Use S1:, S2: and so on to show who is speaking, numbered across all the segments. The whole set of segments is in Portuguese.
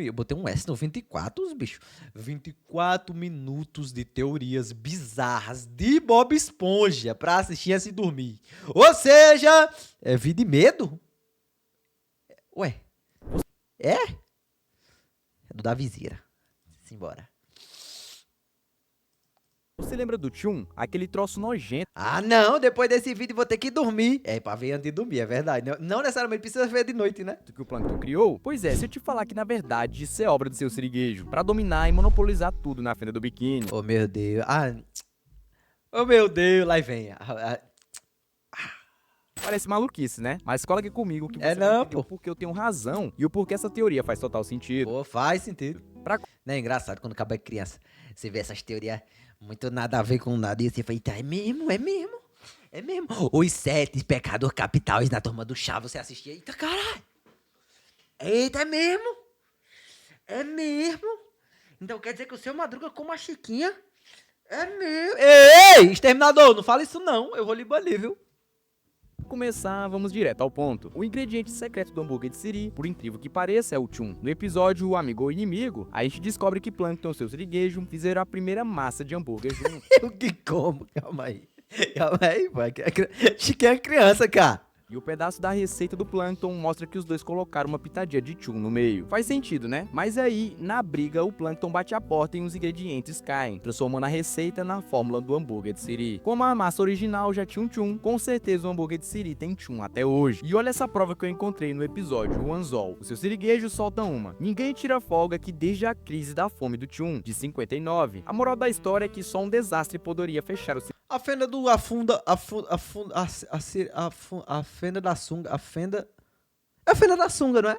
S1: Eu botei um S no 24, bicho. 24 minutos de teorias bizarras de Bob Esponja pra assistir antes de dormir. Ou seja, é vida e medo? Ué, é? É do Davizeira. Simbora.
S2: Você lembra do Tchum? Aquele troço nojento
S1: Ah, não, depois desse vídeo vou ter que dormir. É, pra ver antes de dormir, é verdade. Não necessariamente precisa ver de noite, né?
S2: que o Plankton criou? Pois é, se eu te falar que na verdade isso é obra do seu siriguejo, pra dominar e monopolizar tudo na fenda do biquíni.
S1: Oh, meu Deus. Oh, meu Deus, lá vem.
S2: Parece maluquice, né? Mas cola aqui comigo que
S1: É
S2: você vai
S1: não,
S2: entender
S1: pô.
S2: o porquê eu tenho razão e o porquê essa teoria faz total sentido.
S1: Pô, faz sentido.
S2: Pra
S1: Não é engraçado quando acaba criança. Você vê essas teorias muito nada a ver com nada e você fala, eita, é mesmo, é mesmo. É mesmo. Os 7 pecados capitais na turma do chá, você assistia, eita, caralho. Eita, é mesmo. É mesmo. Então quer dizer que o seu Madruga com uma chiquinha é mesmo. Ei, exterminador, não fala isso não. Eu vou lhe banir, viu?
S2: começar, vamos direto ao ponto. O ingrediente secreto do hambúrguer de siri, por incrível que pareça, é o Tchum. No episódio O Amigo ou Inimigo, a gente descobre que Plankton e seu siriguejo fizeram a primeira massa de hambúrguer junto.
S1: Eu que como? Calma aí. Calma aí, pai. Chiquinha é criança, cara.
S2: E o pedaço da receita do Plankton mostra que os dois colocaram uma pitadinha de Tchum no meio. Faz sentido, né? Mas aí, na briga, o Plankton bate a porta e os ingredientes caem, transformando a receita na fórmula do hambúrguer de siri. Como a massa original já tinha um Tchum, com certeza o hambúrguer de siri tem Tchum até hoje. E olha essa prova que eu encontrei no episódio O Anzol. O seu siriguejo solta uma. Ninguém tira folga que desde a crise da fome do Tchum, de 59. A moral da história é que só um desastre poderia fechar o
S1: A fenda do afunda, a fenda da sunga, a fenda... É a fenda da sunga, não é?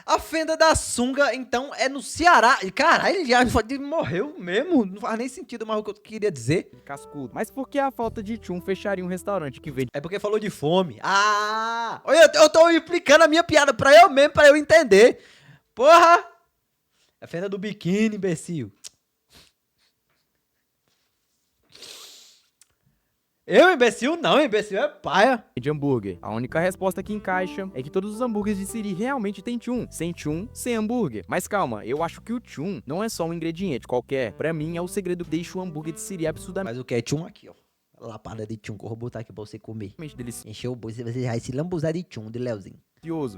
S1: A fenda da sunga, então, é no Ceará. E, caralho, ele já morreu mesmo. Não faz nem sentido mais o que eu queria dizer.
S2: cascudo. Mas por que a falta de Tchum fecharia um restaurante que vende
S1: É porque falou de fome. Ah! Olha, eu tô explicando a minha piada pra eu mesmo, pra eu entender. Porra! É a fenda do biquíni, imbecil. Eu, imbecil? Não, imbecil é paia.
S2: de hambúrguer? A única resposta que encaixa é que todos os hambúrgueres de siri realmente têm Tchum. Sem Tchum, sem hambúrguer. Mas calma, eu acho que o Tchum não é só um ingrediente qualquer. Pra mim, é o segredo que deixa o hambúrguer de siri absurdamente
S1: Mas o que é tchum aqui, ó. Lapada de tchum que eu vou botar aqui pra você comer.
S2: delicioso.
S1: Encheu o bolso e você vai se lambuzar de tchum, de Leozinho.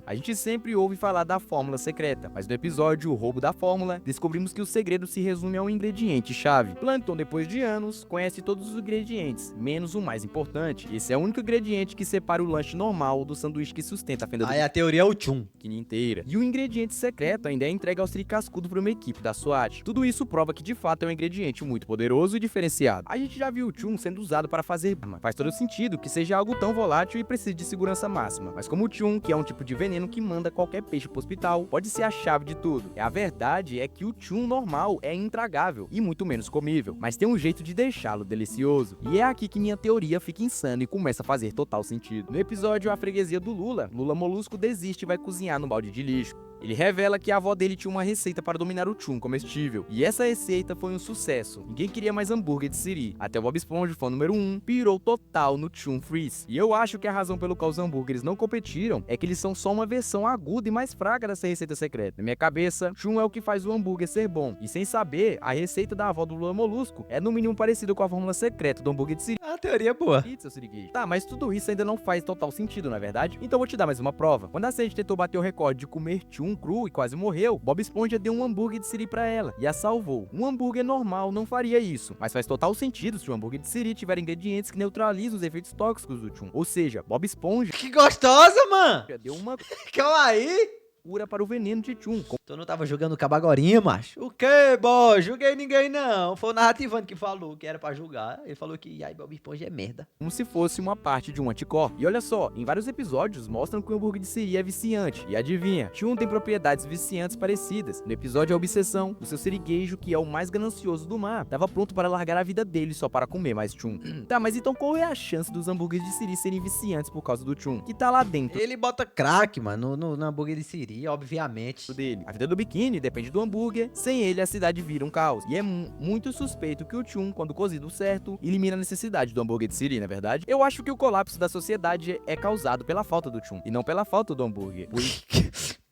S2: A gente sempre ouve falar da fórmula secreta, mas no episódio O Roubo da Fórmula, descobrimos que o segredo se resume a um ingrediente-chave. Plankton, depois de anos, conhece todos os ingredientes, menos o mais importante. Esse é o único ingrediente que separa o lanche normal do sanduíche que sustenta a fenda do
S1: Aí a teoria é o tchum.
S2: biquíni inteira. E o ingrediente secreto ainda é entregue ao Siri Cascudo por uma equipe da SWAT. Tudo isso prova que de fato é um ingrediente muito poderoso e diferenciado. A gente já viu o Tchum sendo usado para fazer arma. Faz todo sentido que seja algo tão volátil e precise de segurança máxima. Mas como o Tchum, que é um tipo de veneno que manda qualquer peixe pro hospital, pode ser a chave de tudo. A verdade é que o Tchum normal é intragável e muito menos comível, mas tem um jeito de deixá-lo delicioso. E é aqui que minha teoria fica insana e começa a fazer total sentido. No episódio A Freguesia do Lula, Lula Molusco desiste e vai cozinhar no balde de lixo. Ele revela que a avó dele tinha uma receita para dominar o Tchum comestível, e essa receita foi um sucesso. Ninguém queria mais hambúrguer de siri. Até o Bob Esponja, fã número 1, pirou total no Tchum Freeze. E eu acho que a razão pelo qual os hambúrgueres não competiram é que eles são só uma versão aguda e mais fraca dessa receita secreta. Na minha cabeça, Tchum é o que faz o hambúrguer ser bom. E sem saber, a receita da avó do Lula Molusco é no mínimo parecida com a fórmula secreta do hambúrguer de siri.
S1: A teoria é boa.
S2: Seu siriguejo. Tá, mas tudo isso ainda não faz total sentido, não é verdade? Então vou te dar mais uma prova. Quando a Sandy tentou bater o recorde de comer Tchum cru e quase morreu, Bob Esponja deu um hambúrguer de siri pra ela e a salvou. Um hambúrguer normal não faria isso, mas faz total sentido se o hambúrguer de siri tiver ingredientes que neutralizam os efeitos tóxicos do Tchum. Ou seja, Bob Esponja
S1: Que gostosa, mano.
S2: deu uma
S1: Calma aí.
S2: cura para o veneno de Tchum.
S1: Tu não tava jogando cabo agorinha, macho? O quê, boy? Julguei ninguém, não. Foi o narrativando que falou que era pra julgar. Ele falou que ai, Bob Esponja é merda.
S2: Como se fosse uma parte de um anticorpo. E olha só, em vários episódios mostram que o hambúrguer de siri é viciante. E adivinha, Tchum tem propriedades viciantes parecidas. No episódio A Obsessão, o seu siriguejo, que é o mais ganancioso do mar, estava pronto para largar a vida dele só para comer mais Tchum. Tá, mas então qual é a chance dos hambúrgueres de siri serem viciantes por causa do Tchum? Que tá lá dentro.
S1: Ele bota crack, mano, no hambúrguer de siri. E, obviamente...
S2: dele. A vida do Bikini depende do hambúrguer, sem ele a cidade vira um caos. E é muito suspeito que o Chun, quando cozido certo, elimina a necessidade do hambúrguer de siri, na verdade. Eu acho que o colapso da sociedade é causado pela falta do Chun, e não pela falta do hambúrguer.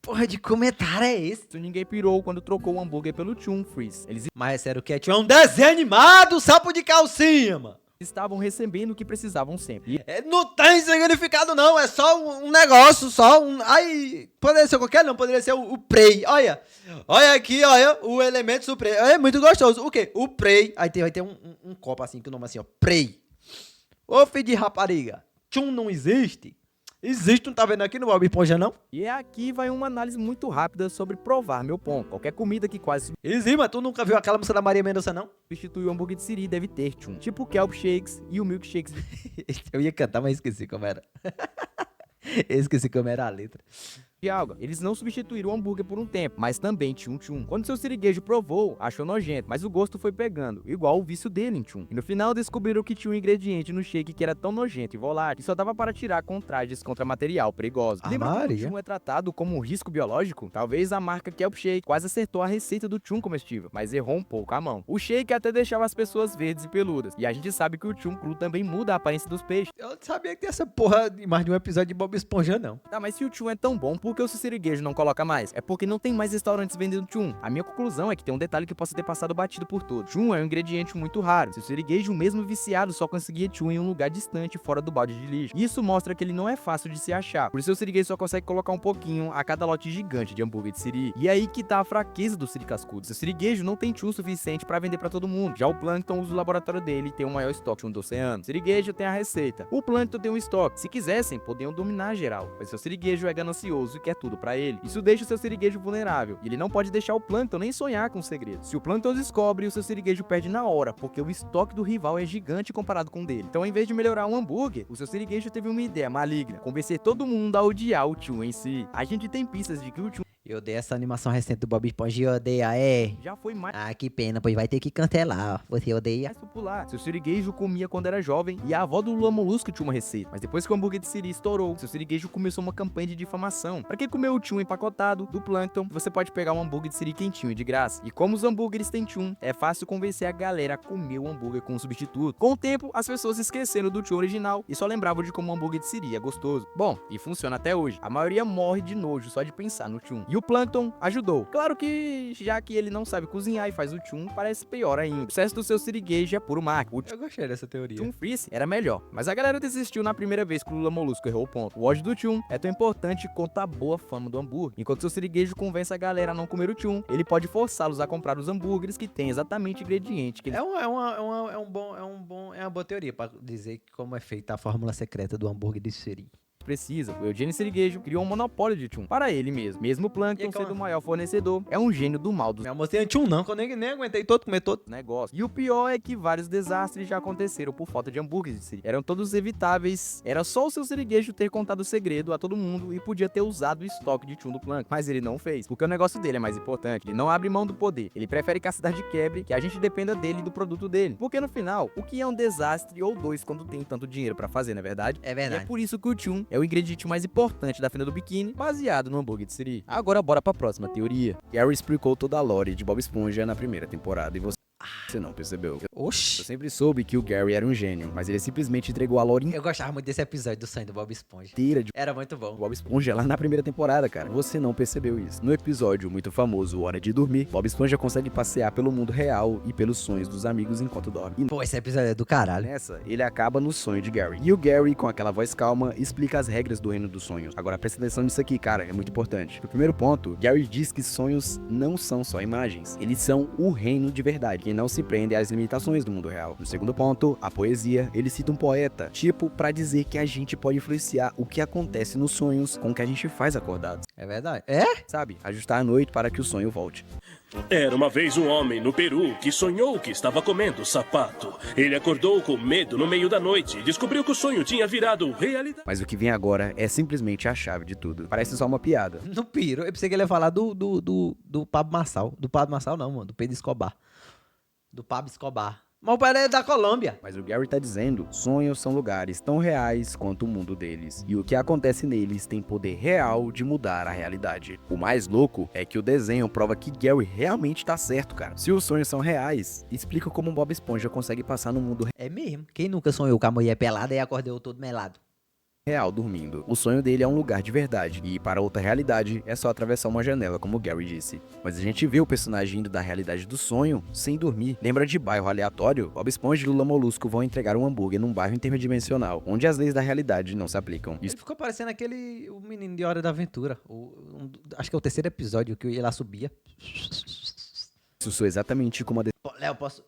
S1: Porra de comentário é esse?
S2: Ninguém pirou quando trocou o hambúrguer pelo Chun Freeze. Eles
S1: Mas é sério que é um desenho animado, sapo de calcinha, mano.
S2: estavam recebendo o que precisavam sempre.
S1: Não tem significado não, é só um negócio, Ai, poderia ser qualquer não, poderia ser o Prey, olha aqui, olha, o elemento supremo, é muito gostoso, o quê? O Prey, aí vai ter um copo assim, com o nome assim, ó, Prey. Ô filho de rapariga, Chun não existe? Existe, não tá vendo aqui no Bob Esponja, não?
S2: E aqui vai uma análise muito rápida sobre provar meu ponto. Qualquer comida que quase
S1: Exima, tu nunca viu aquela música da Maria Mendonça, não?
S2: substitui o hambúrguer de siri deve ter Chun. Tipo o kelp shakes e o milkshakes.
S1: Eu ia cantar, mas esqueci como era. Esqueci como era a letra.
S2: De alga. Eles não substituíram o hambúrguer por um tempo, mas também tinha um Chun. Quando seu siriguejo provou, achou nojento, mas o gosto foi pegando, igual o vício dele em Chun. E no final descobriram que tinha um ingrediente no shake que era tão nojento e volátil que só dava para tirar com trajes contra material perigoso. Lembra que o Chun é tratado como um risco biológico? Talvez a marca Kelp Shake quase acertou a receita do Chun comestível, mas errou um pouco a mão. O shake até deixava as pessoas verdes e peludas, e a gente sabe que o Chun cru também muda a aparência dos peixes.
S1: Eu não sabia que tem essa porra de mais de um episódio de Bob Esponja, não.
S2: Tá, mas se o Chun é tão bom, por que o seu siriguejo não coloca mais? É porque não tem mais restaurantes vendendo Chun. A minha conclusão é que tem um detalhe que possa ter passado batido por todos. Chun é um ingrediente muito raro. Seu siriguejo, mesmo viciado, só conseguia Chun em um lugar distante, fora do balde de lixo. Isso mostra que ele não é fácil de se achar. Por isso o siriguejo só consegue colocar um pouquinho a cada lote gigante de hambúrguer de siri. E é aí que tá a fraqueza do siri cascudo. Seu siriguejo não tem Chun suficiente pra vender pra todo mundo. Já o Plankton usa o laboratório dele e tem o maior estoque Chun do oceano. O siriguejo tem a receita. O Plankton tem um estoque. Se quisessem, poderiam dominar geral. Mas seu siriguejo é ganancioso e quer tudo pra ele. Isso deixa o seu siriguejo vulnerável. E ele não pode deixar o Plankton nem sonhar com o segredo. Se o Plankton descobre, o seu siriguejo perde na hora, porque o estoque do rival é gigante comparado com o dele. Então, ao invés de melhorar um hambúrguer, o seu siriguejo teve uma ideia maligna: convencer todo mundo a odiar o Chun em si. A gente tem pistas de que o Chun
S1: Eu odeio essa animação recente do Bob Esponja e odeia, é.
S2: já foi mais
S1: Ah, que pena, pois vai ter que cancelar, ó. Você odeia?
S2: popular. Seu siriguejo comia quando era jovem e a avó do Lula Molusco tinha uma receita. Mas depois que o hambúrguer de siri estourou, seu siriguejo começou uma campanha de difamação. Pra quem comeu o Chun empacotado do Plankton, você pode pegar um hambúrguer de siri quentinho e de graça. E como os hambúrgueres têm Chun, é fácil convencer a galera a comer o hambúrguer com um substituto. Com o tempo, as pessoas esqueceram do Chun original e só lembravam de como o hambúrguer de siri é gostoso. Bom, e funciona até hoje. A maioria morre de nojo só de pensar no Chun. E o Plankton ajudou. Claro que, já que ele não sabe cozinhar e faz o Chun, parece pior ainda. O sucesso do seu siriguejo é puro marketing.
S1: Eu gostei dessa teoria.
S2: Chun Freeze era melhor, mas a galera desistiu na primeira vez que o Lula Molusco errou o ponto. O ódio do Chun é tão importante quanto a boa fama do hambúrguer. Enquanto seu siriguejo convence a galera a não comer o Chun, ele pode forçá-los a comprar os hambúrgueres que têm exatamente o ingrediente que eles...
S1: É uma boa teoria pra dizer como é feita a fórmula secreta do hambúrguer de siri.
S2: precisa. O Eugênio Siriguejo criou um monopólio de Chun para ele mesmo. Mesmo o Plankton sendo o maior fornecedor, é um gênio do mal dos
S1: Minha moça tem Chun não, que eu nem aguentei comer todo.
S2: negócios. E o pior é que vários desastres já aconteceram por falta de hambúrgueres de siri. Eram todos evitáveis. Era só o seu siriguejo ter contado o segredo a todo mundo e podia ter usado o estoque de Chun do Plankton. Mas ele não fez, porque o negócio dele é mais importante. Ele não abre mão do poder. Ele prefere que a cidade quebre, que a gente dependa dele e do produto dele. Porque no final, o que é um desastre ou dois quando tem tanto dinheiro pra fazer, não é verdade?
S1: É
S2: E
S1: verdade.
S2: é por isso que o Chun é o ingrediente mais importante da fenda do biquíni, baseado no hambúrguer de siri. Agora bora pra próxima teoria. Gary explicou toda a lore de Bob Esponja na primeira temporada e você não percebeu. Eu
S1: Oxi.
S2: sempre soube que o Gary era um gênio, mas ele simplesmente entregou a lore
S1: Eu gostava muito desse episódio do sonho do Bob Esponja.
S2: inteira de
S1: Era muito bom.
S2: Bob Esponja lá na primeira temporada, cara. Você não percebeu isso. No episódio muito famoso Hora de Dormir, Bob Esponja consegue passear pelo mundo real e pelos sonhos dos amigos enquanto dorme. E
S1: Pô, esse episódio é do caralho.
S2: nessa, ele acaba no sonho de Gary. E o Gary, com aquela voz calma, explica as regras do reino dos sonhos. Agora presta atenção nisso aqui, cara, é muito importante. No primeiro ponto, Gary diz que sonhos não são só imagens. Eles são o reino de verdade, que não se prende às limitações do mundo real. No segundo ponto, a poesia, ele cita um poeta, tipo, pra dizer que a gente pode influenciar o que acontece nos sonhos com o que a gente faz acordado.
S1: É verdade. É?
S2: Sabe? Ajustar a noite para que o sonho volte.
S3: Era uma vez um homem no Peru que sonhou que estava comendo sapato. Ele acordou com medo no meio da noite e descobriu que o sonho tinha virado realidade.
S2: Mas o que vem agora é simplesmente a chave de tudo. Parece só uma piada.
S1: No Piro. Eu pensei que ele ia falar do Pablo Marçal. Do Pablo Marçal não, mano. Do Pedro Escobar. Do Pablo Escobar. Mas o pai é da Colômbia.
S2: Mas o Gary tá dizendo, sonhos são lugares tão reais quanto o mundo deles. E o que acontece neles tem poder real de mudar a realidade. O mais louco é que o desenho prova que Gary realmente tá certo, cara. Se os sonhos são reais, explica como Bob Esponja consegue passar no mundo
S1: É mesmo. Quem nunca sonhou com a mulher pelada e acordou todo melado?
S2: real dormindo. O sonho dele é um lugar de verdade, e para outra realidade é só atravessar uma janela, como o Gary disse. Mas a gente vê o personagem indo da realidade do sonho sem dormir. Lembra de bairro aleatório? Bob Esponja e Lula Molusco vão entregar um hambúrguer num bairro interdimensional, onde as leis da realidade não se aplicam.
S1: Ele ficou parecendo o menino de Hora da Aventura. Acho que é o terceiro episódio que ele lá subia.
S2: Isso soa exatamente como a
S1: Pô, Léo, posso...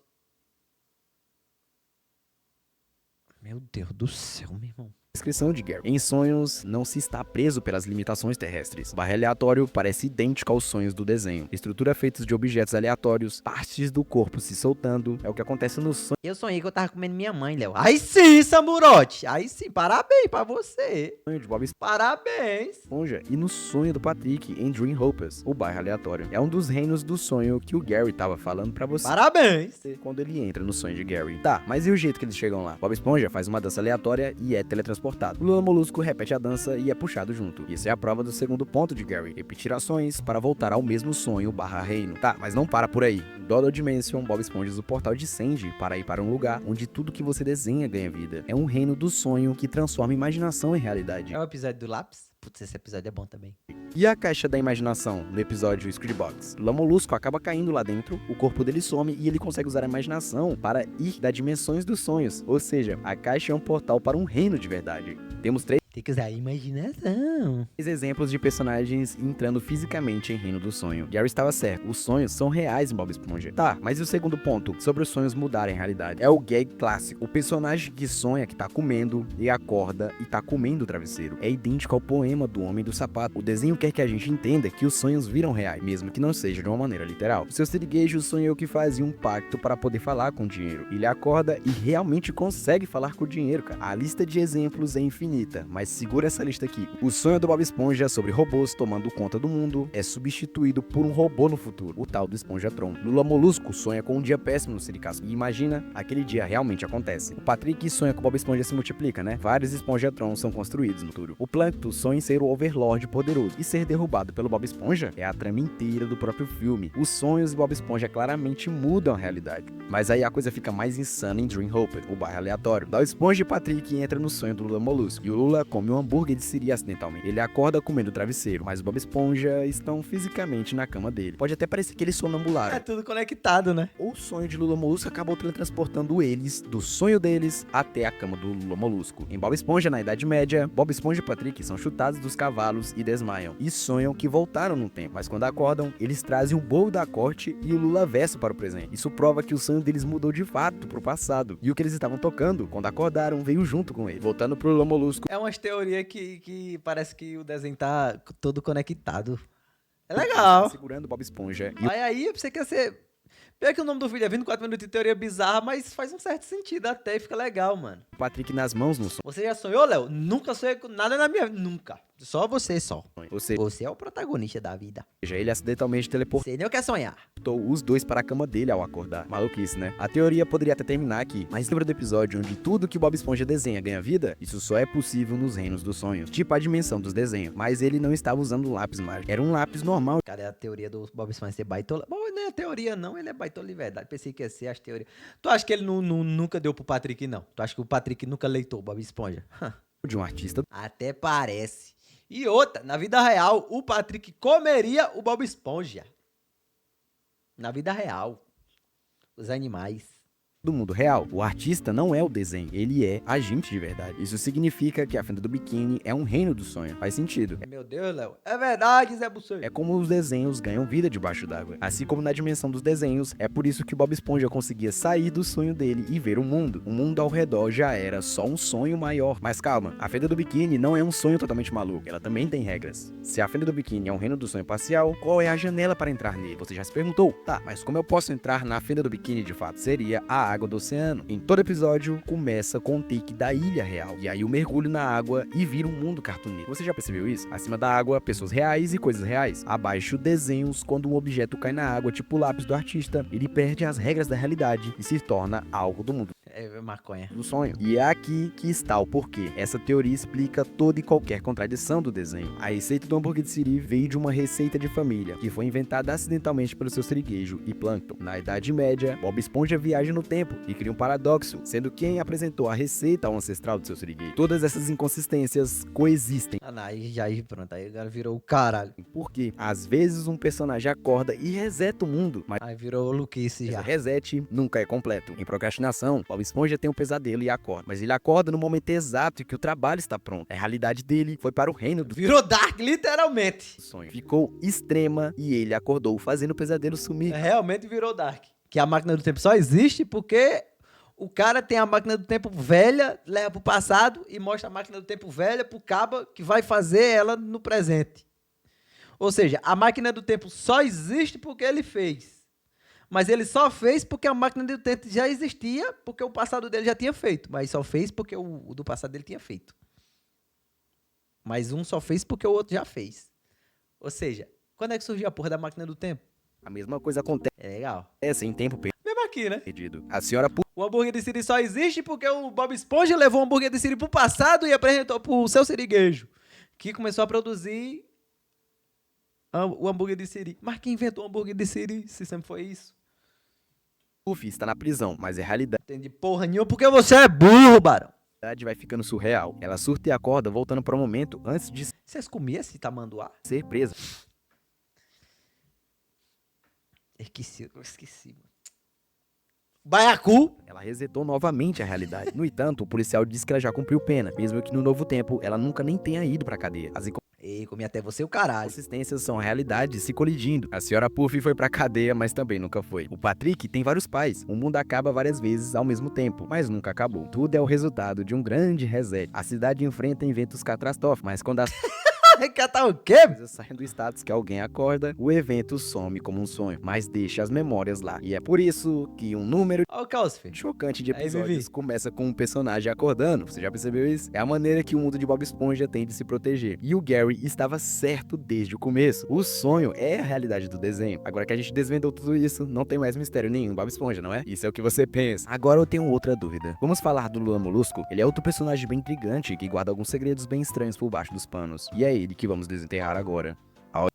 S1: Meu Deus do céu, meu irmão.
S2: descrição de Gary. Em sonhos, não se está preso pelas limitações terrestres. O bairro aleatório parece idêntico aos sonhos do desenho. Estrutura feita de objetos aleatórios, partes do corpo se soltando, é o que acontece no sonho
S1: Eu sonhei que eu tava comendo minha mãe, Léo. Aí sim, Samurote. Aí sim, parabéns pra você.
S2: de Bob
S1: Parabéns.
S2: Esponja e no sonho do Patrick em Dream Hopers, o bairro aleatório. É um dos reinos do sonho que o Gary tava falando pra você
S1: Parabéns.
S2: quando ele entra no sonho de Gary. Tá, mas e o jeito que eles chegam lá? Bob Esponja faz uma dança aleatória e é teletransportado. Lula Molusco repete a dança e é puxado junto. Isso é a prova do segundo ponto de Gary. Repetir ações para voltar ao mesmo sonho / reino. Tá, mas não para por aí. Dodo Dimension, Bob Esponja usa o portal de Sandy para ir para um lugar onde tudo que você desenha ganha vida. É um reino do sonho que transforma a imaginação em realidade.
S1: É o episódio do lápis? Putz, esse episódio é bom também.
S2: E a caixa da imaginação, no episódio Screwbox? Lula Molusco acaba caindo lá dentro, o corpo dele some e ele consegue usar a imaginação para ir das dimensões dos sonhos. Ou seja, a caixa é um portal para um reino de verdade. Temos três
S1: Tem que usar a imaginação.
S2: exemplos de personagens entrando fisicamente em Reino do Sonho. Gary estava certo, os sonhos são reais em Bob Esponja. Tá, mas e o segundo ponto, sobre os sonhos mudarem a realidade? É o gag clássico. O personagem que sonha que tá comendo e acorda e tá comendo o travesseiro. É idêntico ao poema do Homem do Sapato. O desenho quer que a gente entenda que os sonhos viram reais, mesmo que não seja de uma maneira literal. O seu siriguejo sonhou que fazia um pacto para poder falar com o dinheiro. Ele acorda e realmente consegue falar com o dinheiro, cara. A lista de exemplos é infinita, mas segura essa lista aqui. O sonho do Bob Esponja sobre robôs tomando conta do mundo é substituído por um robô no futuro, o tal do Esponjatron. Lula Molusco sonha com um dia péssimo no Siricasco e imagina, aquele dia realmente acontece. O Patrick sonha que o Bob Esponja se multiplica, né? Vários Esponjatrons são construídos no futuro. O Plankton sonha em ser o Overlord poderoso e ser derrubado pelo Bob Esponja é a trama inteira do próprio filme. Os sonhos de Bob Esponja claramente mudam a realidade. Mas aí a coisa fica mais insana em Dream Hopper, o bairro aleatório. Da Esponja e Patrick entra no sonho do Lula Molusco e o Lula come um hambúrguer de Siri acidentalmente. Ele acorda comendo o travesseiro, mas o Bob Esponja estão fisicamente na cama dele. Pode até parecer que eles sonambularam.
S1: É tudo conectado, né?
S2: O sonho de Lula Molusco acabou teletransportando eles do sonho deles até a cama do Lula Molusco. Em Bob Esponja, na Idade Média, Bob Esponja e Patrick são chutados dos cavalos e desmaiam. E sonham que voltaram no tempo, mas quando acordam, eles trazem o bolo da corte e o Lula verso para o presente. Isso prova que o sonho deles mudou de fato pro passado. E o que eles estavam tocando, quando acordaram, veio junto com ele. Voltando pro Lula Molusco.
S1: É umas teorias que parece que o desenho tá todo conectado. É legal.
S2: Segurando Bob Esponja. E
S1: Mas aí você quer ser... Pior que o nome do vídeo é 24 minutos de teoria bizarra, mas faz um certo sentido até e fica legal, mano.
S2: o Patrick nas mãos no sonho.
S1: Você já sonhou, Léo? Nunca sonhei com nada na minha vida. Nunca. Só você só.
S2: Ou seja,
S1: Você é o protagonista da vida.
S2: ele acidentalmente teleportou
S1: Você nem quer sonhar.
S2: os dois para a cama dele ao acordar. Maluquice, né? A teoria poderia até terminar aqui, mas lembra do episódio onde tudo que Bob Esponja desenha ganha vida? Isso só é possível nos reinos dos sonhos, tipo a dimensão dos desenhos. Mas ele não estava usando um lápis mágico, era um lápis normal.
S1: Cadê a teoria do Bob Esponja ser baitola? Bom, não é teoria não, ele é baitola de verdade. Pensei que ia ser as teorias. Tu acha que ele nunca deu pro Patrick, não? Tu acha que o Patrick nunca leitou o Bob Esponja?
S2: De um artista
S1: Até parece. E outra, na vida real, o Patrick comeria o Bob Esponja. Na vida real. Os animais.
S2: do mundo real. O artista não é o desenho, ele é agente de verdade. Isso significa que a Fenda do Biquíni é um reino do sonho. Faz sentido.
S1: Meu Deus, Léo. É verdade, Zé Bussoi.
S2: É como os desenhos ganham vida debaixo d'água. Assim como na dimensão dos desenhos, é por isso que o Bob Esponja conseguia sair do sonho dele e ver o mundo. O mundo ao redor já era só um sonho maior. Mas calma, a Fenda do Biquíni não é um sonho totalmente maluco. Ela também tem regras. Se a Fenda do Biquíni é um reino do sonho parcial, qual é a janela para entrar nele? Você já se perguntou? Tá, mas como eu posso entrar na Fenda do Biquíni de fato? Seria a água do oceano. Em todo episódio, começa com um take da ilha real. E aí eu mergulho na água e vira um mundo cartunesco. Você já percebeu isso? Acima da água, pessoas reais e coisas reais. Abaixo, desenhos. Quando um objeto cai na água, tipo o lápis do artista, ele perde as regras da realidade e se torna algo do mundo
S1: É maconha.
S2: do sonho. E é aqui que está o porquê. Essa teoria explica toda e qualquer contradição do desenho. A receita do hambúrguer de siri veio de uma receita de família, que foi inventada acidentalmente pelo seu siriguejo e plâncton. Na Idade Média, Bob Esponja viaja no tempo e cria um paradoxo, sendo quem apresentou a receita ao ancestral do seu siriguejo. Todas essas inconsistências coexistem.
S1: Aí pronto, aí agora virou o caralho.
S2: Porque, às vezes, um personagem acorda e reseta o mundo, mas
S1: Aí virou o Luquice
S2: esse
S1: já.
S2: reset nunca é completo. Em procrastinação, Bob Esponja tem um pesadelo e acorda. Mas ele acorda no momento exato em que o trabalho está pronto. A realidade dele foi para o reino do
S1: Virou Dark, literalmente.
S2: sonho. Ficou extrema e ele acordou, fazendo o pesadelo sumir.
S1: Realmente virou Dark. Que a máquina do tempo só existe porque o cara tem a máquina do tempo velha, leva pro passado e mostra a máquina do tempo velha pro caba que vai fazer ela no presente. Ou seja, a máquina do tempo só existe porque ele fez. Mas ele só fez porque a máquina do tempo já existia, porque o passado dele já tinha feito. Mas só fez porque o do passado dele tinha feito. Mas um só fez porque o outro já fez. Ou seja, quando é que surgiu a porra da máquina do tempo?
S2: A mesma coisa acontece
S1: É legal.
S2: em tempo
S1: Mesmo aqui, né?
S2: perdido. A senhora
S1: O hambúrguer de siri só existe porque o Bob Esponja levou o hambúrguer de siri pro passado e apresentou pro seu siriguejo, que começou a produzir o hambúrguer de siri. Mas quem inventou o hambúrguer de siri, se sempre foi isso?
S2: Puff está na prisão, mas a realidade
S1: Entendi porra nenhuma porque você é burro, barão.
S2: vai ficando surreal. Ela surta e acorda, voltando para o momento antes de
S1: Vocês comiam esse tamanduá?
S2: ser presa.
S1: Esqueci, mano. Baiacu.
S2: Ela resetou novamente a realidade. No entanto, o policial disse que ela já cumpriu pena, mesmo que no novo tempo ela nunca nem tenha ido pra cadeia. As
S1: Ei, comi até você o caralho.
S2: inconsistências são realidades se colidindo. A senhora Puff foi pra cadeia, mas também nunca foi. O Patrick tem vários pais. O mundo acaba várias vezes ao mesmo tempo, mas nunca acabou. Tudo é o resultado de um grande reset. A cidade enfrenta eventos catastróficos, mas quando as
S1: Catar o quê?
S2: coisas saem do status que alguém acorda, o evento some como um sonho, mas deixa as memórias lá. E é por isso que um número
S1: Olha o caos, filho.
S2: chocante de
S1: Aí,
S2: episódios
S1: Vivi.
S2: começa com um personagem acordando. Você já percebeu isso? É a maneira que o mundo de Bob Esponja tem de se proteger. E o Gary estava certo desde o começo. O sonho é a realidade do desenho. Agora que a gente desvendou tudo isso, não tem mais mistério nenhum Bob Esponja, não é? Isso é o que você pensa. Agora eu tenho outra dúvida. Vamos falar do Lula Molusco? Ele é outro personagem bem intrigante que guarda alguns segredos bem estranhos por baixo dos panos. E é ele que vamos desenterrar agora.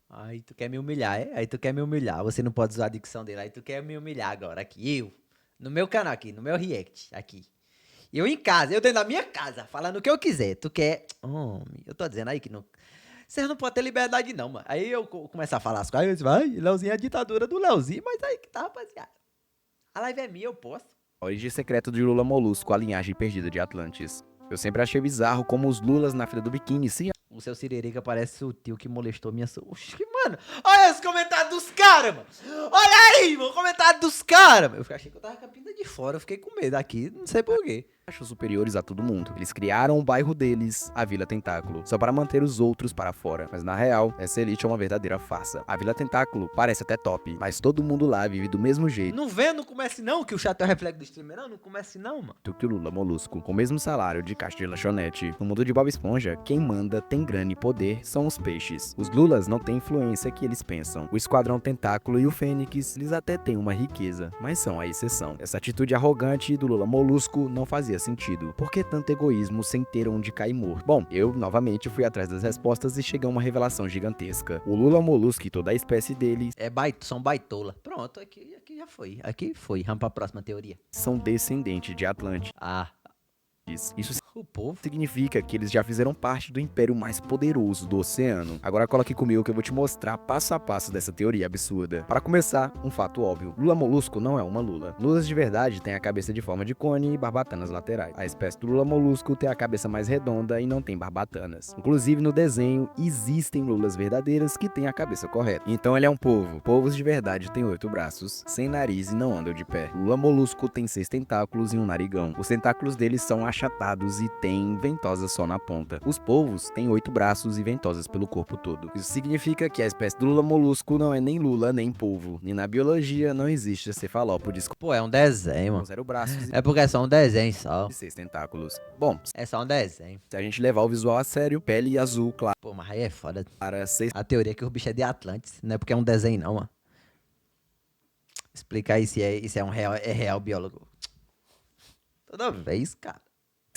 S1: Aí tu quer me humilhar, é? Aí tu quer me humilhar. Você não pode usar a dicção dele. Aí tu quer me humilhar agora aqui. Eu. No meu canal aqui, no meu react. Aqui. Eu em casa, eu dentro da minha casa, falando o que eu quiser. Tu quer. Eu tô dizendo aí que não. Vocês não podem ter liberdade, não, mano. Aí eu começo a falar as coisas. Vai, Leozinho é a ditadura do Leozinho. Mas aí que tá, rapaziada. A live é minha, eu posso.
S2: A origem secreta de Lula Molusco, a linhagem perdida de Atlantis. Eu sempre achei bizarro como os Lulas na fila do biquíni se
S1: O seu Siririca parece o tio que molestou minha... Oxi, mano. Olha os comentários dos caras, mano. Olha aí, mano. Comentário dos caras. Eu achei que eu tava com a pinta de fora. Eu fiquei com medo aqui. Não sei porquê.
S2: acham superiores a todo mundo. Eles criaram o bairro deles, a Vila Tentáculo, só para manter os outros para fora. Mas na real, essa elite é uma verdadeira farsa. A Vila Tentáculo parece até top, mas todo mundo lá vive do mesmo jeito
S1: Não vê, não comece não, que o chato é o reflexo do streamer. Não comece não, mano.
S2: que o Lula Molusco. Com o mesmo salário de caixa de lanchonete, no mundo de Bob Esponja, quem manda, tem grana e poder são os peixes. Os Lulas não têm influência que eles pensam. O Esquadrão Tentáculo e o Fênix, eles até têm uma riqueza, mas são a exceção. Essa atitude arrogante do Lula Molusco não fazia sentido. Por que tanto egoísmo sem ter onde cair morto? Bom, eu novamente fui atrás das respostas e cheguei a uma revelação gigantesca. O Lula Molusco e toda a espécie dele
S1: São baitola. Pronto, aqui já foi. Aqui foi. Vamos pra próxima teoria.
S2: são descendentes de Atlantes.
S1: Ah,
S2: Isso
S1: o povo.
S2: significa que eles já fizeram parte do império mais poderoso do oceano. Agora coloque comigo que eu vou te mostrar passo a passo dessa teoria absurda. Para começar, um fato óbvio. Lula Molusco não é uma lula. Lulas de verdade têm a cabeça de forma de cone e barbatanas laterais. A espécie do Lula Molusco tem a cabeça mais redonda e não tem barbatanas. Inclusive no desenho, existem lulas verdadeiras que têm a cabeça correta. Então ele é um povo. Povos de verdade têm 8 braços, sem nariz e não andam de pé. Lula Molusco tem 6 tentáculos e um narigão. Os tentáculos deles são a achatados e têm ventosas só na ponta. Os polvos têm 8 braços e ventosas pelo corpo todo. Isso significa que a espécie do lula molusco não é nem lula nem polvo. E na biologia não existe cefalópodes
S1: Pô, é um desenho,
S2: com
S1: mano.
S2: 0 braços
S1: É porque é só um desenho só.
S2: e 6 tentáculos. Bom,
S1: É só um desenho.
S2: se a gente levar o visual a sério, pele azul
S1: Pô, mas aí é foda.
S2: clara, 6
S1: A teoria é que o bicho é de Atlantis. Não é porque é um desenho, não, mano. Explica aí se isso é um real biólogo. Toda vez, cara.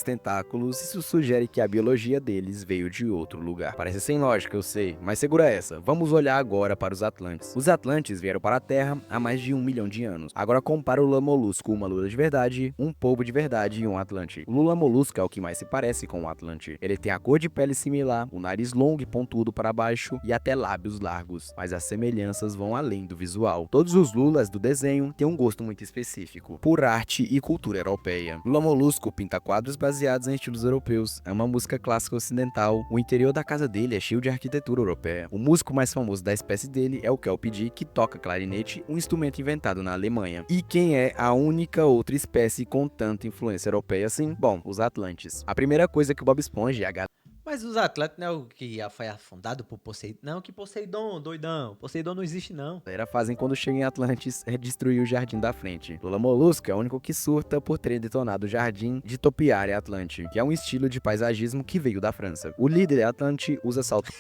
S2: tentáculos, isso sugere que a biologia deles veio de outro lugar. Parece sem lógica, eu sei, mas segura essa. Vamos olhar agora para os Atlantes. Os Atlantes vieram para a Terra há mais de 1 milhão de anos. Agora compara o lula molusco, uma lula de verdade, um polvo de verdade e um Atlante. O lula molusco é o que mais se parece com o Atlante. Ele tem a cor de pele similar, o nariz longo e pontudo para baixo e até lábios largos, mas as semelhanças vão além do visual. Todos os lulas do desenho têm um gosto muito específico, por arte e cultura europeia. Lula molusco pinta quadros baseados em estilos europeus. É uma música clássica ocidental. O interior da casa dele é cheio de arquitetura europeia. O músico mais famoso da espécie dele é o Kelpie, que toca clarinete, um instrumento inventado na Alemanha. E quem é a única outra espécie com tanta influência europeia assim? Bom, os Atlantes. A primeira coisa que o Bob Esponja e a
S1: Mas os Atlantes não é o que foi afundado por Poseidon? Não, que Poseidon, doidão. Poseidon não existe, não.
S2: galera fazem quando chega em Atlantis é destruir o jardim da frente. Lula molusco é o único que surta por ter detonado o jardim de Topiária Atlante, que é um estilo de paisagismo que veio da França. O líder Atlante usa salto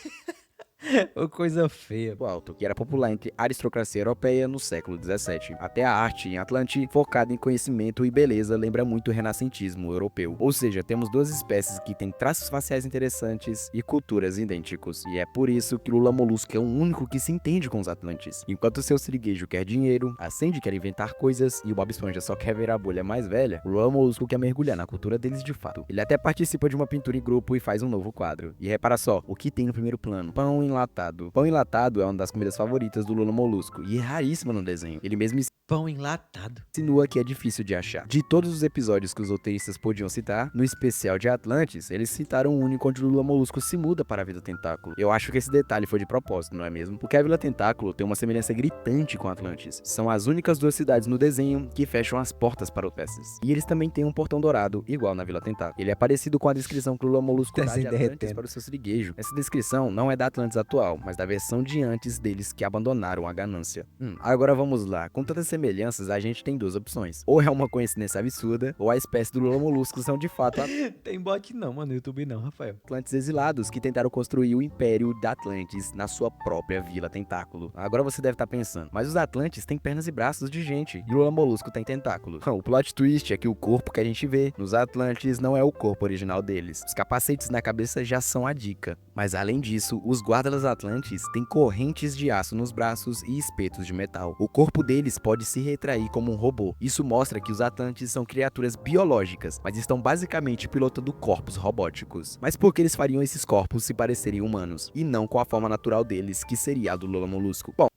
S1: Ô, coisa feia.
S2: alto, que era popular entre a aristocracia europeia no século XVII. Até a arte em Atlante, focada em conhecimento e beleza, lembra muito o renascentismo europeu. Ou seja, temos duas espécies que têm traços faciais interessantes e culturas idênticos. E é por isso que o lula molusco é o único que se entende com os Atlantes. Enquanto o seu siriguejo quer dinheiro, a Sandy quer inventar coisas e o Bob Esponja só quer ver a bolha mais velha, o lula molusco quer mergulhar na cultura deles de fato. Ele até participa de uma pintura em grupo e faz um novo quadro. E repara só, o que tem no primeiro plano? Pão enlatado. Pão enlatado é uma das comidas favoritas do lula molusco e é raríssima no desenho. Ele mesmo
S1: Pão enlatado.
S2: insinua que é difícil de achar. De todos os episódios que os roteiristas podiam citar, no especial de Atlantis, eles citaram um único onde o lula molusco se muda para a Vila Tentáculo. Eu acho que esse detalhe foi de propósito, não é mesmo? Porque a Vila Tentáculo tem uma semelhança gritante com Atlantis. São as únicas duas cidades no desenho que fecham as portas para os peces. E eles também têm um portão dourado, igual na Vila Tentáculo. Ele é parecido com a descrição que o lula molusco dá de
S1: Desenho
S2: Atlantis
S1: derretendo.
S2: para o seu siriguejo. Essa descrição não é da Atlantis atual, mas da versão de antes deles que abandonaram a ganância. Agora vamos lá. Com tantas semelhanças, a gente tem duas opções. Ou é uma coincidência absurda, ou a espécie do lula molusco são de fato
S1: Tem bot não, mano. No YouTube não, Rafael.
S2: Atlantes exilados que tentaram construir o Império da Atlantis na sua própria Vila Tentáculo. Agora você deve estar pensando, mas os Atlantes têm pernas e braços de gente, e o lula molusco tem tentáculo. O plot twist é que o corpo que a gente vê nos Atlantes não é o corpo original deles. Os capacetes na cabeça já são a dica. Mas além disso, os guardas Atlantes têm correntes de aço nos braços e espetos de metal. O corpo deles pode se retrair como um robô. Isso mostra que os Atlantes são criaturas biológicas, mas estão basicamente pilotando corpos robóticos. Mas por que eles fariam esses corpos se parecerem humanos, e não com a forma natural deles, que seria a do lula molusco? Bom,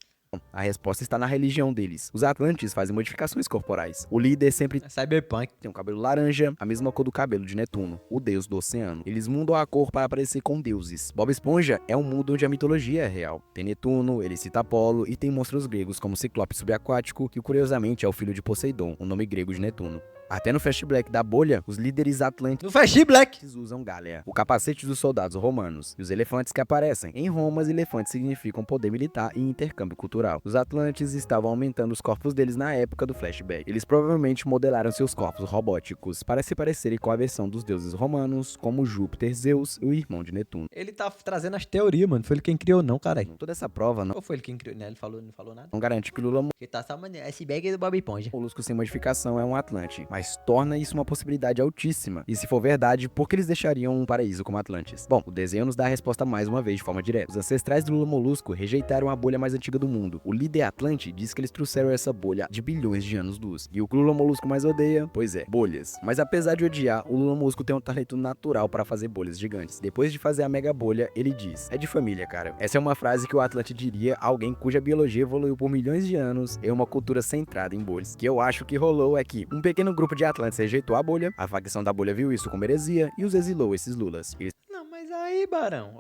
S2: a resposta está na religião deles. Os Atlantes fazem modificações corporais. O líder sempre
S1: É Cyberpunk.
S2: tem um cabelo laranja, a mesma cor do cabelo de Netuno, o deus do oceano. Eles mudam a cor para parecer com deuses. Bob Esponja é um mundo onde a mitologia é real. Tem Netuno, ele cita Apolo e tem monstros gregos como Ciclope subaquático, que curiosamente é o filho de Poseidon, o nome grego de Netuno. Até no flashback da bolha, os líderes atlantes
S1: No Flash Black.
S2: usam Gália, o capacete dos soldados romanos, e os elefantes que aparecem. Em Roma, os elefantes significam poder militar e intercâmbio cultural. Os Atlantes estavam aumentando os corpos deles na época do flashback. Eles provavelmente modelaram seus corpos robóticos para se parecerem com a versão dos deuses romanos, como Júpiter, Zeus e o irmão de Netuno.
S1: Ele tá trazendo as teorias, mano. Foi ele quem criou, não, caralho.
S2: Toda essa prova
S1: Ou foi ele quem criou, né? Ele falou, não falou nada.
S2: não garante que o lula
S1: Porque tá só maneiro. Esse bag é do Bob Esponja.
S2: molusco sem modificação é um Atlante, mas torna isso uma possibilidade altíssima. E se for verdade, por que eles deixariam um paraíso como Atlantis? Bom, o desenho nos dá a resposta mais uma vez de forma direta. Os ancestrais do lula molusco rejeitaram a bolha mais antiga do mundo. O líder Atlante diz que eles trouxeram essa bolha de bilhões de anos-luz. E o que o lula molusco mais odeia? Pois é, bolhas. Mas apesar de odiar, o lula molusco tem um talento natural para fazer bolhas gigantes. Depois de fazer a mega bolha, ele diz: é de família, cara. Essa é uma frase que o Atlante diria a alguém cuja biologia evoluiu por milhões de anos em uma cultura centrada em bolhas. O que eu acho que rolou é que um pequeno grupo de Atlantes rejeitou a bolha, a facção da bolha viu isso como heresia e os exilou esses lulas. Eles
S1: Não, mas aí, Barão.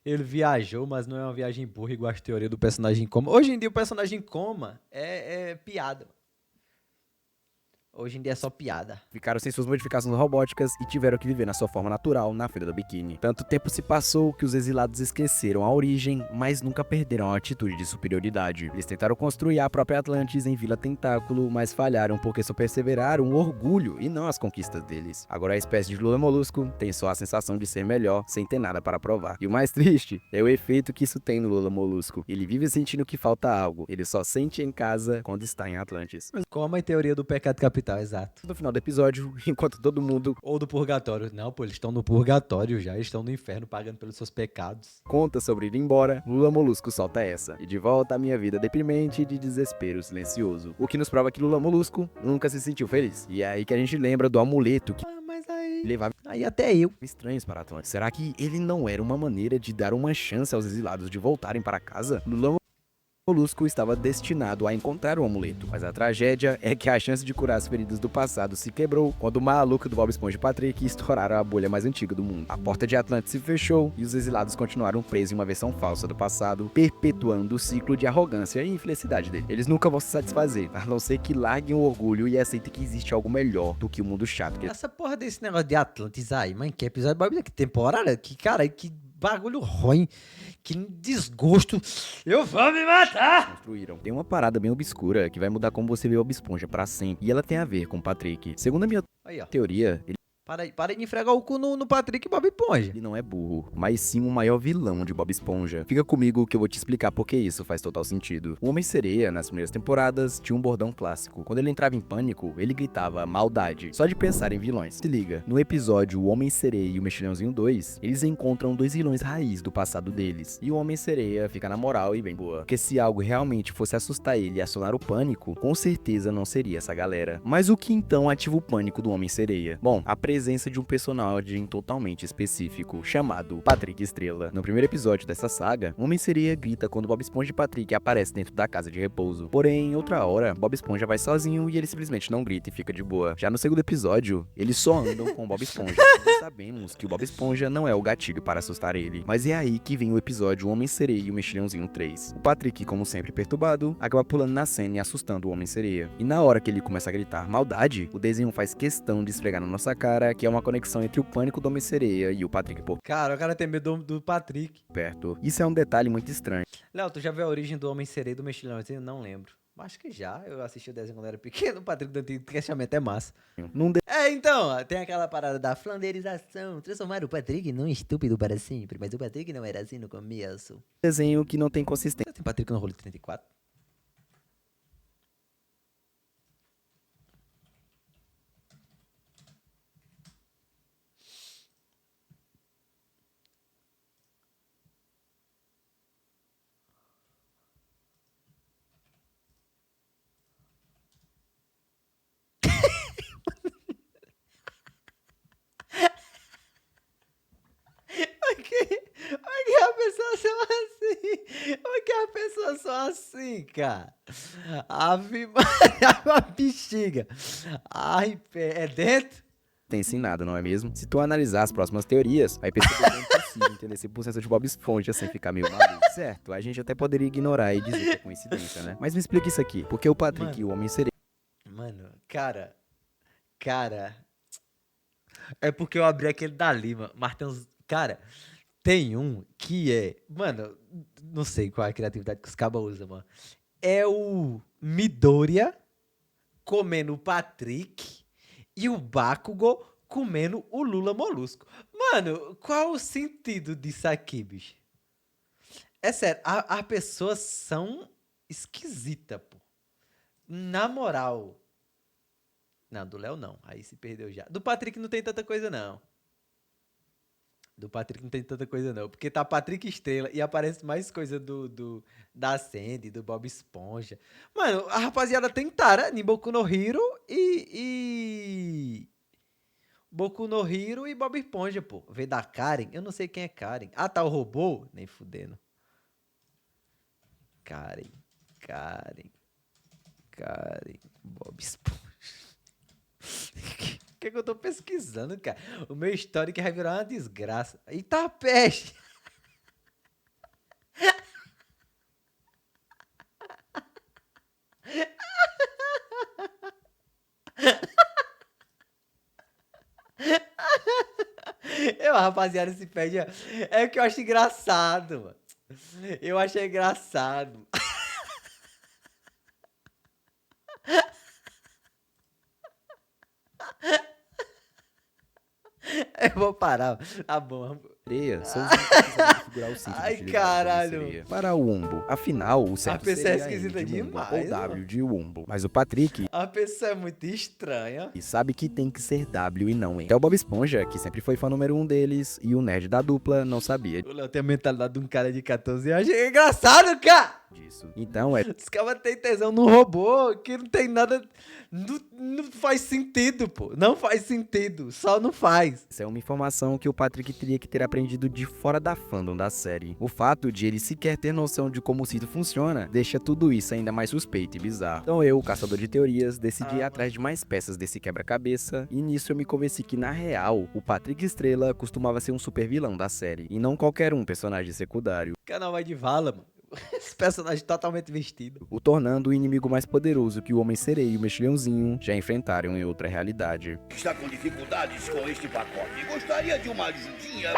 S1: Ele viajou, mas não é uma viagem burra igual as teorias do personagem em coma. Hoje em dia o personagem em coma é piada. Hoje em dia é só piada.
S2: Ficaram sem suas modificações robóticas e tiveram que viver na sua forma natural na Feira do Biquíni. Tanto tempo se passou que os exilados esqueceram a origem, mas nunca perderam a atitude de superioridade. Eles tentaram construir a própria Atlantis em Vila Tentáculo, mas falharam porque só perseveraram o orgulho e não as conquistas deles. Agora a espécie de Lula Molusco tem só a sensação de ser melhor, sem ter nada para provar. E o mais triste é o efeito que isso tem no Lula Molusco. Ele vive sentindo que falta algo, ele só sente em casa quando está em Atlantis.
S1: Como a teoria do pecado capital, exato.
S2: No final do episódio, enquanto todo mundo
S1: Ou do purgatório. Não, pô, eles estão no purgatório já, eles estão no inferno pagando pelos seus pecados.
S2: conta sobre ir embora, Lula Molusco solta essa. E de volta à minha vida deprimente e de desespero silencioso. O que nos prova que Lula Molusco nunca se sentiu feliz. E é aí que a gente lembra do amuleto que
S1: Mas aí...
S2: levava
S1: Aí até eu.
S2: estranhos para Atlantis. Será que ele não era uma maneira de dar uma chance aos exilados de voltarem para casa? Lula Molusco estava destinado a encontrar o amuleto, mas a tragédia é que a chance de curar as feridas do passado se quebrou quando o maluco do Bob Esponja e Patrick estouraram a bolha mais antiga do mundo. A porta de Atlantis se fechou e os exilados continuaram presos em uma versão falsa do passado, perpetuando o ciclo de arrogância e infelicidade dele. Eles nunca vão se satisfazer, a não ser que larguem o orgulho e aceitem que existe algo melhor do que o mundo chato.
S1: Essa porra desse negócio de Atlantis aí, mãe, que episódio, bagulho, que temporada, que cara, que bagulho ruim, que desgosto. Eu vou me matar!
S2: Construíram. Tem uma parada bem obscura que vai mudar como você vê o Bob Esponja pra sempre, e ela tem a ver com o Patrick. Segundo a minha
S1: Aí, ó.
S2: teoria,
S1: Para aí de enfregar o cu no Patrick e Bob Esponja.
S2: ele não é burro, mas sim o maior vilão de Bob Esponja. Fica comigo que eu vou te explicar porque isso faz total sentido. O Homem-Sereia, nas primeiras temporadas, tinha um bordão clássico. Quando ele entrava em pânico, ele gritava maldade, só de pensar em vilões. Se liga, no episódio O Homem-Sereia e o Mexilhãozinho 2, eles encontram dois vilões raiz do passado deles. E o Homem-Sereia fica na moral e bem boa. Porque se algo realmente fosse assustar ele e acionar o pânico, com certeza não seria essa galera. Mas o que então ativa o pânico do Homem-Sereia? Bom, a presença de um personagem totalmente específico, chamado Patrick Estrela. No primeiro episódio dessa saga, o Homem-Sereia grita quando Bob Esponja e Patrick aparecem dentro da casa de repouso. Porém, em outra hora, Bob Esponja vai sozinho e ele simplesmente não grita e fica de boa. Já no segundo episódio, eles só andam com Bob Esponja. E sabemos que o Bob Esponja não é o gatilho para assustar ele. Mas é aí que vem o episódio O Homem-Sereia e o Mexilhãozinho 3. O Patrick, como sempre perturbado, acaba pulando na cena e assustando o Homem-Sereia. E na hora que ele começa a gritar maldade, o desenho faz questão de esfregar na nossa cara que é uma conexão entre o pânico do Homem-Sereia e o Patrick por
S1: Cara, o cara tem medo do Patrick.
S2: perto. Isso é um detalhe muito estranho.
S1: Léo, tu já viu a origem do Homem-Sereia e do Mexilhãozinho? Não lembro. Acho que já. Eu assisti o desenho quando era pequeno. O Patrick do Antigo Testamento é massa.
S2: Num
S1: Então, ó, tem aquela parada da flanderização. Transformar o Patrick num estúpido para sempre. Mas o Patrick não era assim no começo.
S2: desenho que não tem consistência.
S1: Tem Patrick no rolo 34? Por que a pessoa são assim? Por que a pessoa são assim, cara? Ave Maria, uma bexiga. Ai, é dentro?
S2: Tem sim nada, não é mesmo? Se tu analisar as próximas teorias, vai perceber que é impossível entender 100% de Bob Esponja sem ficar meio maluco. Certo, a gente até poderia ignorar e dizer que é coincidência, né? Mas me explica isso aqui. Por que o Patrick e o Homem-Sereia
S1: Mano, cara. É porque eu abri aquele da Lima. Mas tem uns. Cara, tem um que é. Mano, não sei qual é a criatividade que os cabas usam, mano. É o Midoriya comendo o Patrick e o Bakugo comendo o Lula Molusco. Mano, qual o sentido disso aqui, bicho? É sério, as pessoas são esquisitas, pô. Na moral. Não, do Léo não. Aí se perdeu já. Do Patrick não tem tanta coisa, não. Do Patrick não tem tanta coisa, não. Porque tá Patrick Estrela e aparece mais coisa da Sandy, do Bob Esponja. Mano, a rapaziada tem Tara em Boku no Hero e... Boku no Hero e Bob Esponja, pô. Veio da Karen. Eu não sei quem é Karen. Ah, tá o robô? Nem fudendo. Karen. Bob Esponja. O que eu tô pesquisando, cara? O meu histórico vai virar uma desgraça. Eita peste! a rapaziada se perde. É o que eu acho engraçado, mano. Eu achei engraçado. Eu vou parar. Tá bom.
S2: Sereia são os únicos que sabem configurar o cinto
S1: Ai,
S2: de utilidade
S1: caralho.
S2: da sereia. Para o Wombo, afinal, o certo
S1: pessoa
S2: seria
S1: é esquisita
S2: N de Wombo
S1: demais,
S2: ou
S1: mano.
S2: W de Wombo. Mas o Patrick
S1: A pessoa é muito estranha.
S2: e sabe que tem que ser W e não N. Até o Bob Esponja, que sempre foi fã número 1 deles, e o nerd da dupla não sabia
S1: O Léo tem a mentalidade de um cara de 14 anos. É engraçado, cara.
S2: disso. Então é
S1: Os caras têm tesão num robô que não tem nada. Não faz sentido, pô. Não faz sentido. Só não faz.
S2: Isso é uma informação que o Patrick teria que ter aprendido de fora da fandom da série. O fato de ele sequer ter noção de como o cinto funciona deixa tudo isso ainda mais suspeito e bizarro. Então eu, caçador de teorias, decidi ir atrás de mais peças desse quebra-cabeça e nisso eu me convenci que na real, o Patrick Estrela costumava ser um super vilão da série e não qualquer um personagem secundário,
S1: O canal vai de vala, mano. Esse personagem totalmente vestido.
S2: o tornando o inimigo mais poderoso que o Homem-Sereia e o Mexilhãozinho já enfrentaram em outra realidade.
S4: Está com dificuldades com este pacote. Gostaria de uma ajudinha?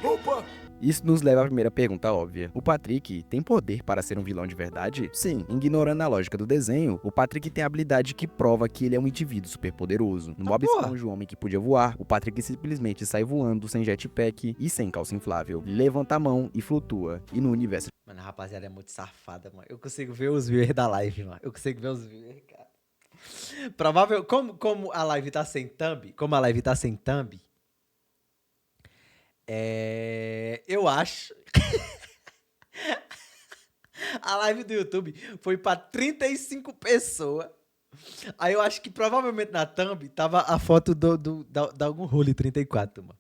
S4: Opa!
S2: Isso nos leva à primeira pergunta óbvia. O Patrick tem poder para ser um vilão de verdade? Sim, ignorando a lógica do desenho, o Patrick tem a habilidade que prova que ele é um indivíduo superpoderoso. No Bob Esponja, o homem que podia voar, o Patrick simplesmente sai voando sem jetpack e sem calça inflável. Ele levanta a mão e flutua. E no universo
S1: Mano, a rapaziada é muito safada, mano. Eu consigo ver os viewers da live, mano. Eu consigo ver os viewers, cara. Provável. Como a live tá sem thumb. Eu acho. A live do YouTube foi pra 35 pessoas. Aí eu acho que provavelmente na thumb tava a foto da algum role 34, mano.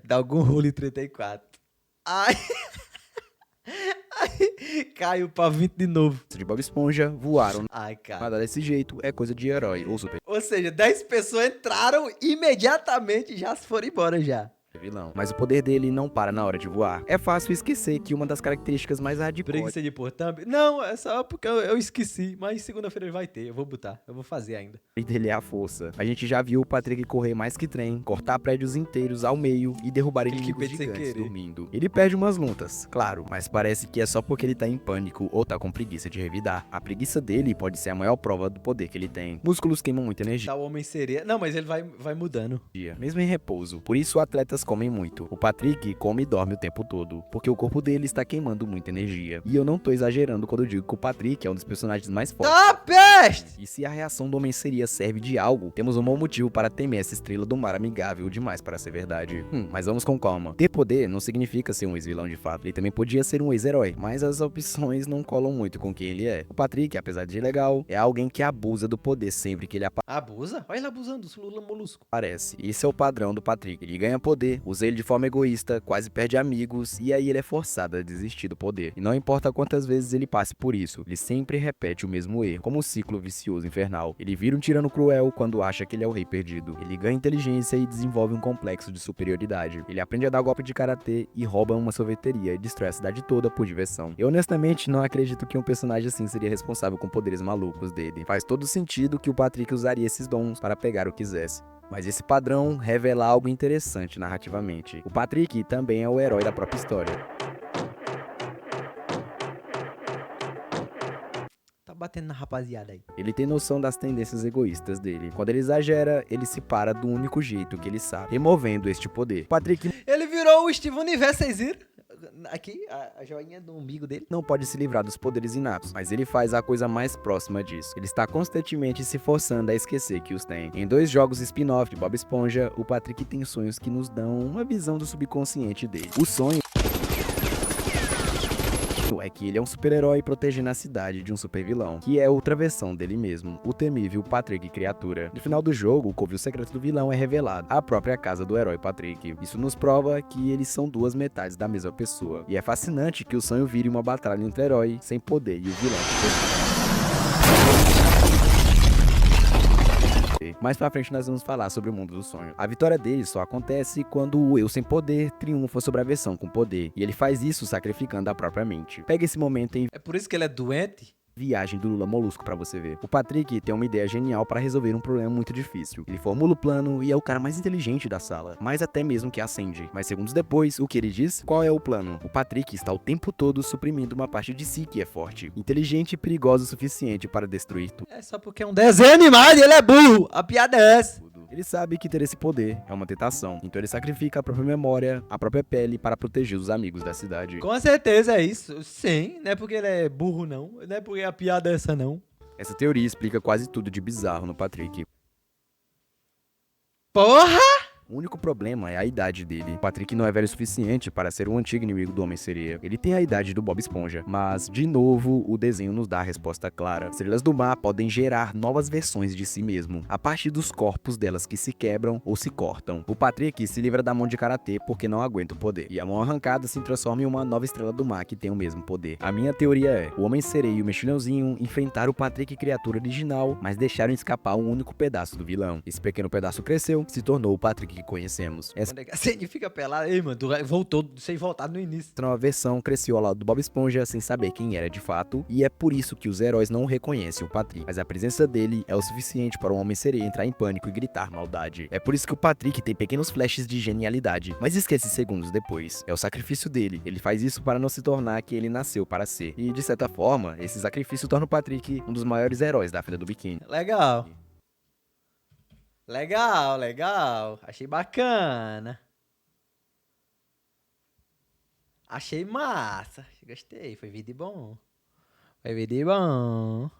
S1: Da algum role 34. Aí caiu pra 20 de novo.
S2: de Bob Esponja, voaram.
S1: Ai, cara.
S2: Nada desse jeito é coisa de herói ou super
S1: Ou seja, 10 pessoas entraram imediatamente e já se foram embora já.
S2: vilão. Mas o poder dele não para na hora de voar. É fácil esquecer que uma das características mais radicais
S1: Preguiça de pôr thumb? Não, é só porque eu esqueci. Mas segunda-feira ele vai ter. Eu vou botar. Eu vou fazer ainda.
S2: dele é a força. A gente já viu o Patrick correr mais que trem, cortar prédios inteiros ao meio e derrubar
S1: Ele
S2: inimigos
S1: que pede sem
S2: gigantes
S1: querer.
S2: dormindo. Ele perde umas lutas, claro, mas parece que é só porque ele tá em pânico ou tá com preguiça de revidar. A preguiça dele pode ser a maior prova do poder que ele tem. Músculos queimam muita energia,
S1: Tá o Homem-Sereia. Não, mas ele vai mudando.
S2: mesmo em repouso. Por isso atletas comem muito. O Patrick come e dorme o tempo todo, porque o corpo dele está queimando muita energia. E eu não tô exagerando quando eu digo que o Patrick é um dos personagens mais fortes.
S1: Tá, peste!
S2: E se a reação do Homem-Sereia serve de algo, temos um bom motivo para temer essa estrela do mar amigável demais para ser verdade. Mas vamos com calma. Ter poder não significa ser um ex-vilão de fato. Ele também podia ser um ex-herói, mas as opções não colam muito com quem ele é. O Patrick, apesar de legal, é alguém que abusa do poder sempre que ele
S1: Abusa? Olha ele abusando. Lula molusco.
S2: aparece. Esse é o padrão do Patrick. Ele ganha poder, usa ele de forma egoísta, quase perde amigos, e aí ele é forçado a desistir do poder. E não importa quantas vezes ele passe por isso, ele sempre repete o mesmo erro, como um ciclo vicioso infernal. Ele vira um tirano cruel quando acha que ele é o rei perdido. Ele ganha inteligência e desenvolve um complexo de superioridade. Ele aprende a dar golpe de karatê e rouba uma sorveteria e destrói a cidade toda por diversão. Eu honestamente não acredito que um personagem assim seria responsável com poderes malucos dele. Faz todo sentido que o Patrick usaria esses dons para pegar o que quisesse. Mas esse padrão revela algo interessante narrativamente. O Patrick também é o herói da própria história.
S1: Tá batendo na rapaziada aí.
S2: Ele tem noção das tendências egoístas dele. Quando ele exagera, ele se para do único jeito que ele sabe, removendo este poder. O Patrick
S1: Ele virou o Steve Universo, vocês viram? Aqui, a joinha do umbigo dele.
S2: não pode se livrar dos poderes inatos, mas ele faz a coisa mais próxima disso. Ele está constantemente se forçando a esquecer que os tem. Em 2 jogos spin-off de Bob Esponja, o Patrick tem sonhos que nos dão uma visão do subconsciente dele. O sonho é que ele é um super-herói protegendo a cidade de um super-vilão, que é outra versão dele mesmo, o temível Patrick Criatura. No final do jogo, o covil secreto do vilão é revelado, a própria casa do herói Patrick. Isso nos prova que eles são duas metades da mesma pessoa. E é fascinante que o sonho vire uma batalha entre o herói sem poder e o vilão com poder. Mais pra frente nós vamos falar sobre o mundo do sonho. A vitória dele só acontece quando o eu sem poder triunfa sobre a versão com poder. E ele faz isso sacrificando a própria mente. Pega esse momento e
S1: É por isso que ele é doente?
S2: Viagem do Lula Molusco pra você ver. O Patrick tem uma ideia genial para resolver um problema muito difícil. Ele formula o plano e é o cara mais inteligente da sala, mais até mesmo que a Sandy. Mas segundos depois, o que ele diz? Qual é o plano? O Patrick está o tempo todo suprimindo uma parte de si que é forte, inteligente e perigosa o suficiente para destruir tudo.
S1: É só porque é um desenho animado e ele é burro. A piada é essa.
S2: Ele sabe que ter esse poder é uma tentação, então ele sacrifica a própria memória, a própria pele para proteger os amigos da cidade.
S1: Com certeza é isso. Sim, não é porque ele é burro, não. Não é porque a piada é essa, não.
S2: Essa teoria explica quase tudo de bizarro no Patrick.
S1: Porra!
S2: O único problema é a idade dele. O Patrick não é velho o suficiente para ser um antigo inimigo do Homem-Sereia. Ele tem a idade do Bob Esponja. Mas, de novo, o desenho nos dá a resposta clara. Estrelas do mar podem gerar novas versões de si mesmo, a partir dos corpos delas que se quebram ou se cortam. O Patrick se livra da mão de karatê porque não aguenta o poder. E a mão arrancada se transforma em uma nova estrela do mar que tem o mesmo poder. A minha teoria é, o Homem-Sereia e o Mexilhãozinho enfrentaram o Patrick criatura original, mas deixaram escapar um único pedaço do vilão. Esse pequeno pedaço cresceu, se tornou o Patrick que conhecemos. Essa
S1: Quando a Sandy fica pelada, ei, mano, tu voltou sem voltar no início.
S2: nova versão cresceu ao lado do Bob Esponja sem saber quem era de fato, e é por isso que os heróis não reconhecem o Patrick, mas a presença dele é o suficiente para um Homem-Sereia entrar em pânico e gritar maldade. É por isso que o Patrick tem pequenos flashes de genialidade, mas esquece segundos depois. É o sacrifício dele. Ele faz isso para não se tornar quem ele nasceu para ser. E de certa forma, esse sacrifício torna o Patrick um dos maiores heróis da Fenda do Biquíni.
S1: Legal. Legal, legal. Achei bacana. Achei massa. Gostei. Foi vídeo bom. Foi vídeo bom.